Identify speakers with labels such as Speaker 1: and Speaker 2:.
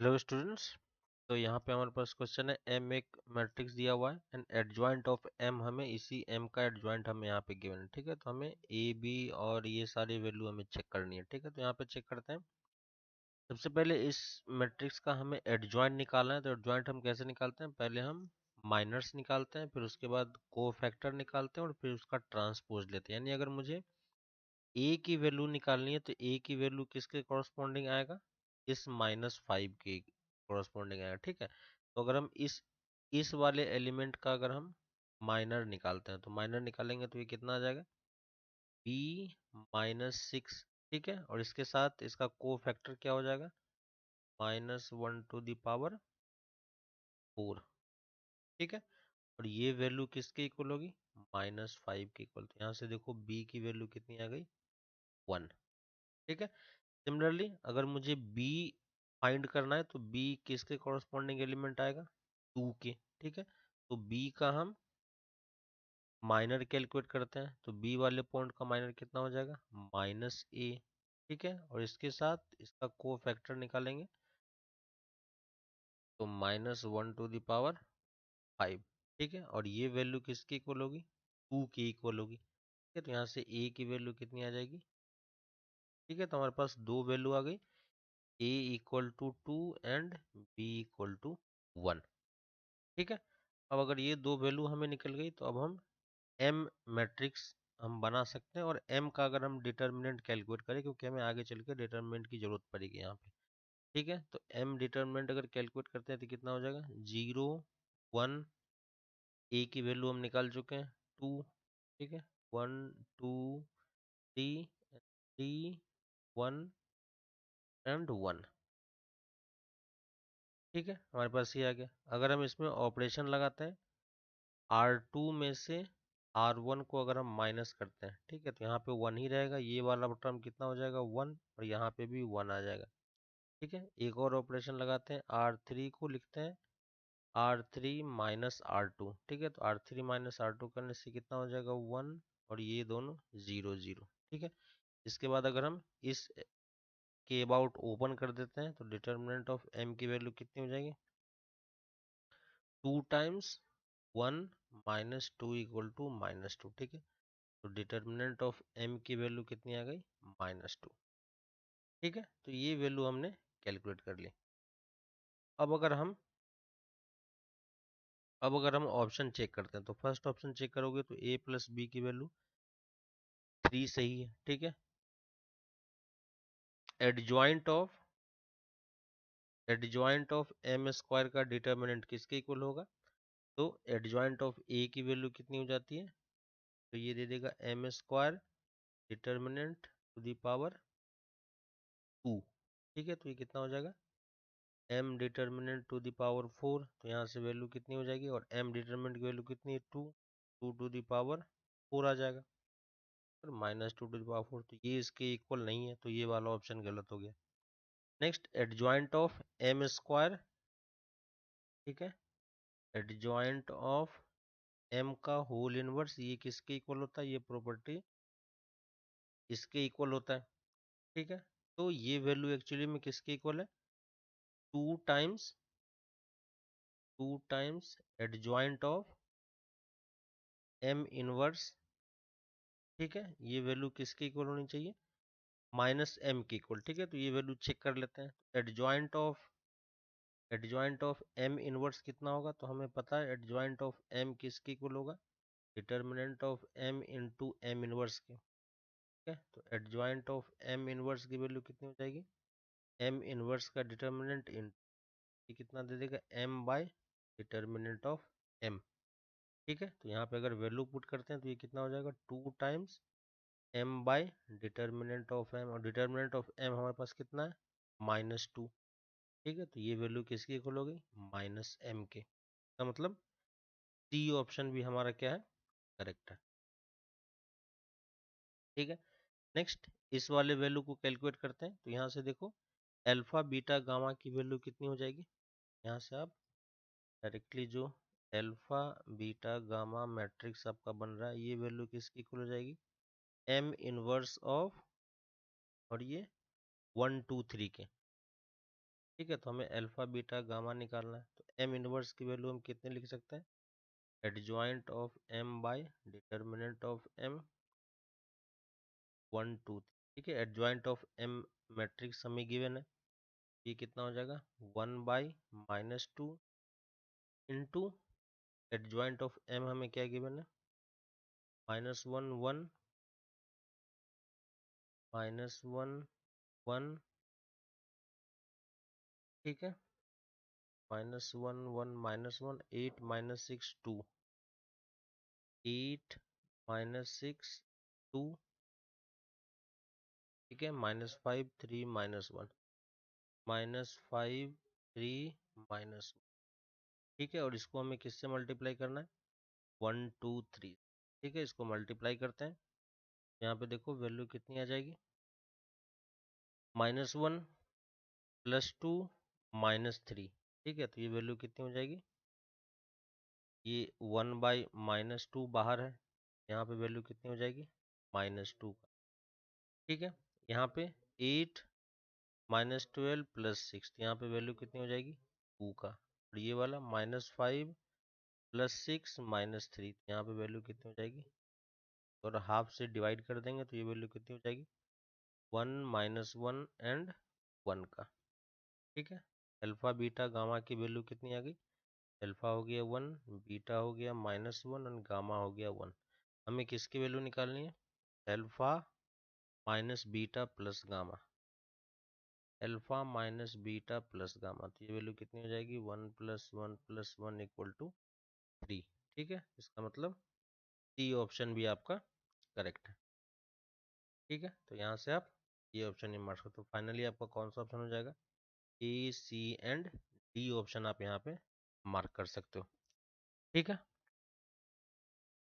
Speaker 1: Hello students. तो यहाँ पे हमारे पास क्वेश्चन है एम एक मैट्रिक्स दिया हुआ है एंड एडजॉइंट ऑफ एम, हमें इसी एम का एडजॉइंट हमें यहाँ पे गिवन है। ठीक है, तो हमें ए बी और ये सारी वैल्यू हमें चेक करनी है। ठीक है, तो यहाँ पे चेक करते हैं। सबसे पहले इस मैट्रिक्स का हमें एडजॉइंट निकालना है। तो एडजॉइंट हम कैसे निकालते हैं, पहले हम माइनर्स निकालते हैं, फिर उसके बाद कोफैक्टर निकालते हैं और फिर उसका ट्रांसपोज लेते हैं। यानी अगर मुझे ए की वैल्यू निकालनी है तो ए की वैल्यू किसके कॉरस्पॉन्डिंग आएगा, इस -5 के कॉरस्पॉन्डिंग आएगा। ठीक है, तो अगर हम इस वाले एलिमेंट का अगर हम माइनर निकालते हैं तो माइनर निकालेंगे तो ये कितना आ जाएगा, b -6। ठीक है, और इसके साथ इसका को फैक्टर क्या हो जाएगा, -1⁴। ठीक है, और ये वैल्यू किसके इक्वल होगी, -5 के इक्वल। तो यहाँ से देखो b की वैल्यू कितनी आ गई, 1। ठीक है, सिमिलरली अगर मुझे b फाइंड करना है तो b किसके कॉरस्पॉन्डिंग एलिमेंट आएगा, 2 के। ठीक है, तो b का हम माइनर कैलकुलेट करते हैं तो b वाले पॉइंट का माइनर कितना हो जाएगा, -a। ठीक है, और इसके साथ इसका को फैक्टर निकालेंगे तो -1⁵। ठीक है, और ये वैल्यू किसकी इक्वल होगी, 2 की इक्वल होगी। ठीक है, तो यहाँ से a की वैल्यू कितनी आ जाएगी। ठीक है, तो हमारे पास दो वैल्यू आ गई, a equal to 2 and b equal to 1। ठीक है, अब अगर ये दो वैल्यू हमें निकल गई तो अब हम m मैट्रिक्स हम बना सकते हैं। और m का अगर हम डिटर्मिनेंट कैलकुलेट करें, क्योंकि हमें आगे चल के डिटर्मिनेंट की जरूरत पड़ेगी यहाँ पे। ठीक है, तो m डिटर्मिनेंट अगर कैलकुलेट करते हैं तो कितना हो जाएगा, 0 1। a की वैल्यू हम निकाल चुके हैं 2। ठीक है, 1 2 3 3 1 एंड 1। ठीक है, हमारे पास ये आ गया। अगर हम इसमें ऑपरेशन लगाते हैं, R2 में से R1 को अगर हम माइनस करते हैं, ठीक है, तो यहाँ पे 1 ही रहेगा। ये वाला टर्म कितना हो जाएगा, 1, और यहाँ पे भी 1 आ जाएगा। ठीक है, एक और ऑपरेशन लगाते हैं, R3 को लिखते हैं R3 माइनस R2। ठीक है, तो R3 माइनस R2 करने से कितना हो जाएगा, 1, और ये दोनों 0 0। ठीक है, इसके बाद अगर हम इस के अबाउट ओपन कर देते हैं तो डिटर्मिनेंट ऑफ m की वैल्यू कितनी हो जाएगी, 2 टाइम्स 1 -2 इक्वल टू -2। ठीक है, तो डिटर्मिनेंट ऑफ m की वैल्यू कितनी आ गई, -2। ठीक है, तो ये वैल्यू हमने कैलकुलेट कर ली। अब अगर हम ऑप्शन चेक करते हैं तो फर्स्ट ऑप्शन चेक करोगे तो a प्लस बी की वैल्यू 3 सही है। ठीक है, एडजॉइंट ऑफ m स्क्वायर का डिटर्मिनेंट किसके इक्वल होगा, तो एडजॉइंट ऑफ a की वैल्यू कितनी हो जाती है, तो ये दे देगा m square determinant to the power 2। ठीक है, तो ये कितना हो जाएगा, m determinant to the power 4। तो यहाँ से वैल्यू कितनी हो जाएगी, और m डिटर्मिनेंट की वैल्यू कितनी है, 2 2 टू द पावर 4 आ जाएगा, और -2 टू द पावर 4। तो ये इसके इक्वल नहीं है, तो ये वाला ऑप्शन गलत हो गया। Next, adjoint of m square. ठीक है, एडजॉइंट ऑफ m का होल इनवर्स, ये किसके इक्वल होता है, ये प्रॉपर्टी इसके इक्वल होता है। ठीक है, तो ये वैल्यू एक्चुअली में किसके इक्वल है, 2 times adjoint of m inverse. ठीक है, ये वैल्यू किसके इक्वल होनी चाहिए, -m के इक्वल। ठीक है, तो ये वैल्यू चेक कर लेते हैं। एडजॉइंट ऑफ m इनवर्स कितना होगा, तो हमें पता है एडजॉइंट ऑफ m किसके इक्वल होगा, determinant of m into m inverse के। ठीक है, तो एडजॉइंट ऑफ m इनवर्स की वैल्यू कितनी हो जाएगी, m इनवर्स का डिटर्मिनेंट इन, ये कितना दे देगा, m bye determinant of m। ठीक है, तो यहाँ पे अगर वैल्यू पुट करते हैं तो ये कितना हो जाएगा, 2 times m bye determinant of m, और डिटर्मिनेंट ऑफ m हमारे पास कितना है, -2। ठीक है, तो ये वैल्यू किसकी इक्वल हो गई, -m के। तो मतलब सी ऑप्शन भी हमारा क्या है, करेक्ट है। ठीक है, नेक्स्ट इस वाले वैल्यू को कैलकुलेट करते हैं। तो यहाँ से देखो अल्फा बीटा गामा की वैल्यू कितनी हो जाएगी, यहाँ से आप डायरेक्टली जो अल्फा बीटा गामा मैट्रिक्स आपका बन रहा है, ये वैल्यू किसकी इक्वल हो जाएगी, m इनवर्स ऑफ, और ये 1 2 3 के। ठीक है, तो हमें अल्फा बीटा गामा निकालना है, तो एम इनवर्स की वैल्यू हम कितने लिख सकते हैं, adjoint of M by determinant of M 1 2 ठीक है। एडजॉइंट ऑफ एम मैट्रिक्स हमें गिवन है, ये कितना हो जाएगा 1/-2 इंटू एडजॉइंट ऑफ एम हमें क्या गिवन है -1 1 -1 1 ठीक है, -1 1 -1 8 -6 2 8 -6 2 ठीक है, -5 3 -1 -5 3 -1 ठीक है। और इसको हमें किससे मल्टीप्लाई करना है 1 2 3 ठीक है, इसको मल्टीप्लाई करते हैं। यहाँ पे देखो वैल्यू कितनी आ जाएगी -1 +2 -3 ठीक है, तो ये वैल्यू कितनी हो जाएगी, ये 1/-2 बाहर है, यहाँ पे वैल्यू कितनी हो जाएगी -2 का ठीक है। यहाँ पे 8 -12 +6 यहाँ पे वैल्यू कितनी हो जाएगी 2 का, और ये वाला -5 +6 -3 यहाँ पे वैल्यू कितनी हो जाएगी, और हाफ से डिवाइड कर देंगे तो ये वैल्यू कितनी हो जाएगी 1 -1 एंड 1 का ठीक है। अल्फा बीटा गामा की वैल्यू कितनी आ गई, अल्फा हो गया 1, बीटा हो गया -1 और गामा हो गया 1। हमें किसकी वैल्यू निकालनी है, alpha minus beta plus gamma, alpha minus beta plus gamma, तो ये वैल्यू कितनी हो जाएगी 1 + 1 + 1 = 3 ठीक है। इसका मतलब सी ऑप्शन भी आपका करेक्ट है ठीक है। तो यहाँ से आप ये ऑप्शन ही मार सकते हो। फाइनली आपका कौन सा ऑप्शन हो जाएगा, ए सी एंड डी ऑप्शन आप यहाँ पे मार्क कर सकते हो ठीक है।